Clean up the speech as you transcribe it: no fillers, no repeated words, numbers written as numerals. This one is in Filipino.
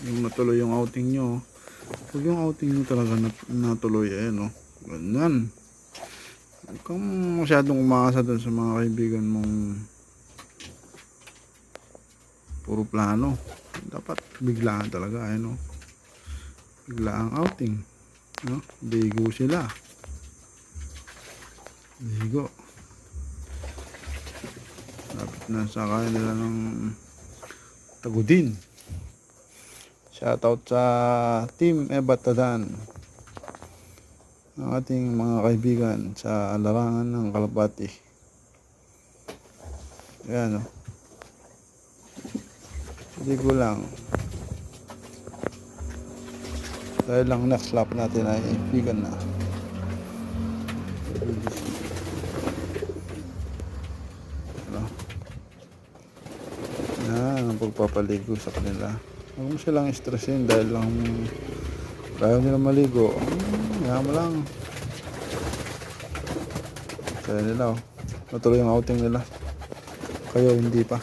yung matuloy yung outing nyo. Pag yung outing nyo talaga natuloy, ayan o, ganyan. Huwag kang masyadong umaasa dun sa mga kaibigan mong puro plano. Dapat biglaan talaga, ayan o, biglaang outing, no? Bigo sila, bigo. Dapat nasa kaya nila ng tagudin. Shoutout sa Team Ebatadan, ang ating mga kaibigan sa larangan ng Kalapati. Ayan o, hindi ko lang dahil lang next lap natin ay vegan na. Yan ang pagpapaligo sa kanila. Huwag mo silang stressin dahil lang ayaw nila maligo. Kaya mo lang. Kaya nila, matuloy yung outing nila. Kayo hindi pa.